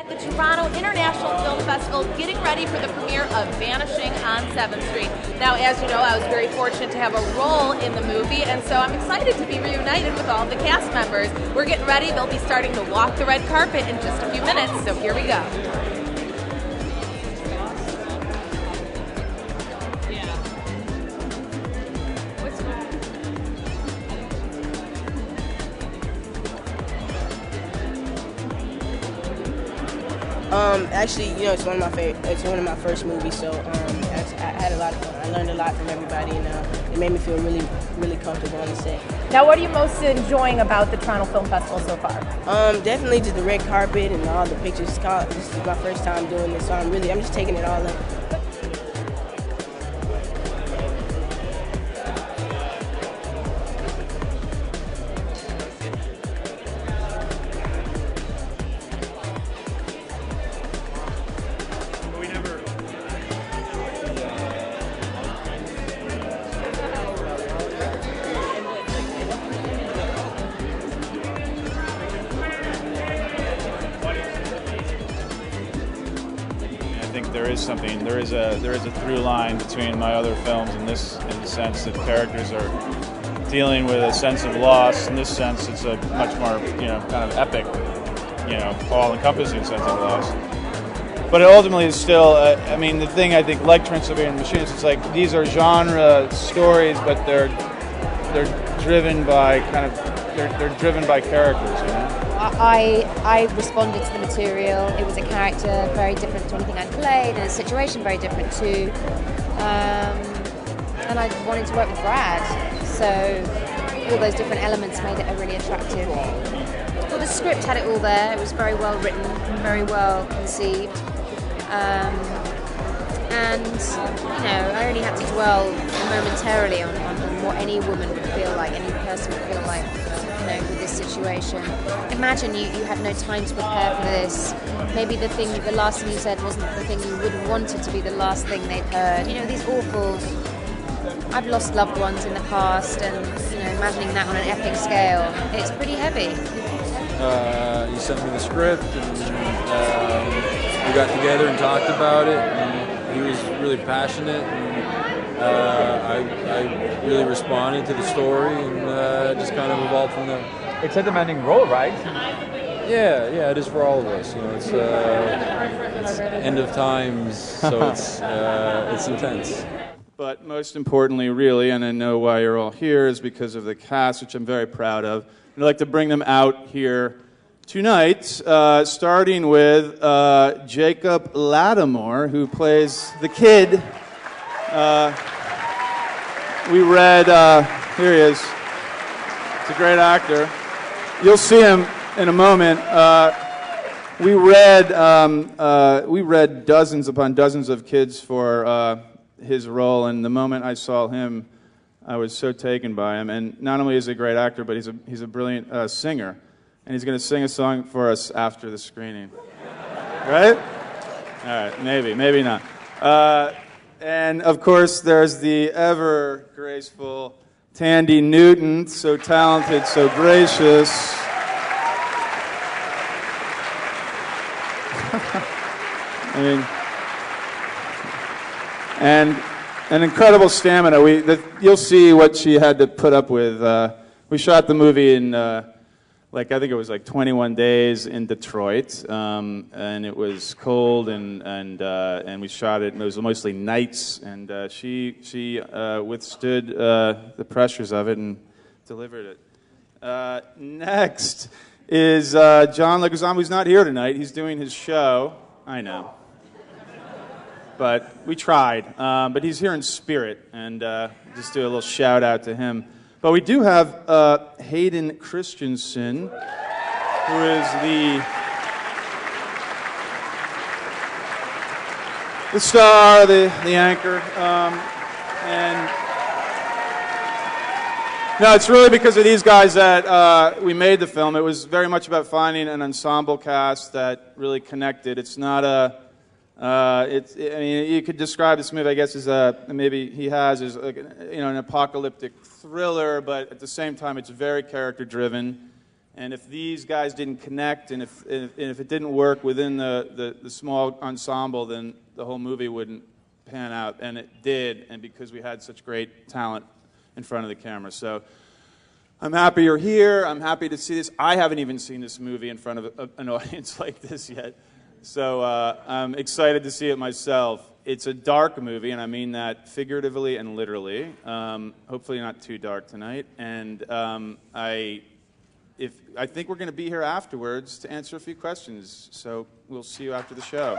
at the Toronto International Film Festival getting ready for the premiere of Vanishing on 7th Street. Now, as you know, I was very fortunate to have a role in the movie, and so I'm excited to be reunited with all the cast members. We're getting ready. They'll be starting to walk the red carpet in just a few minutes, so here we go. Actually, you know, it's one of my first movies, so I had a lot of fun. I learned a lot from everybody, and it made me feel really, really comfortable on the set. Now, what are you most enjoying about the Toronto Film Festival so far? Definitely just the red carpet and all the pictures. This is my first time doing this, so I'm just taking it all in. I think there is a through line between my other films in the sense that characters are dealing with a sense of loss. In this sense, it's a much more, kind of epic, all-encompassing sense of loss. But it ultimately is still, the thing I think, like Transylvanian Machines, it's like these are genre stories, but they're driven by they're driven by characters, you know. I responded to the material. It was a character very different to anything I'd played, and a situation very different too. And I wanted to work with Brad, so all those different elements made it a really attractive. Well, the script had it all there. It was very well written, very well conceived. And I only had to dwell momentarily on what any woman would feel like, any person would feel like, with this situation. Imagine you had no time to prepare for this. Maybe the last thing you said wasn't the thing you would have wanted to be the last thing they'd heard. These awful. I've lost loved ones in the past, and imagining that on an epic scale, it's pretty heavy. He sent me the script, and we got together and talked about it. And he was really passionate, and I really responded to the story, and just kind of evolved from there. It's a demanding role, right? Yeah, it is for all of us. It's end of times, so it's intense. But most importantly, really, and I know why you're all here, is because of the cast, which I'm very proud of. I'd like to bring them out here tonight, starting with Jacob Lattimore, who plays the kid. We read, here he is. He's a great actor. You'll see him in a moment. We read dozens upon dozens of kids for his role, and the moment I saw him, I was so taken by him. And not only is he a great actor, but he's a brilliant singer. And he's going to sing a song for us after the screening. Right? All right, maybe not. And, of course, there's the ever-graceful Tandy Newton, so talented, so gracious. And an incredible stamina. You'll see what she had to put up with. We shot the movie in, I think it was 21 days in Detroit, and it was cold, and we shot it, and it was mostly nights, and she withstood the pressures of it and delivered it. Next is John Leguizamo, who's not here tonight. He's doing his show. I know. But we tried. But he's here in spirit, and just do a little shout out to him. But we do have Hayden Christensen, who is the star, the anchor, and no, it's really because of these guys that we made the film. It was very much about finding an ensemble cast that really connected. It's not a you could describe this movie, I guess, as an apocalyptic thriller, but at the same time, it's very character-driven, And if these guys didn't connect, and if it didn't work within the small ensemble, then the whole movie wouldn't pan out. And it did, and because we had such great talent in front of the camera. So I'm happy you're here. I'm happy to see this. I haven't even seen this movie in front of an audience like this yet. So I'm excited to see it myself. It's a dark movie, and I mean that figuratively and literally. Hopefully not too dark tonight. And I think we're going to be here afterwards to answer a few questions. So we'll see you after the show.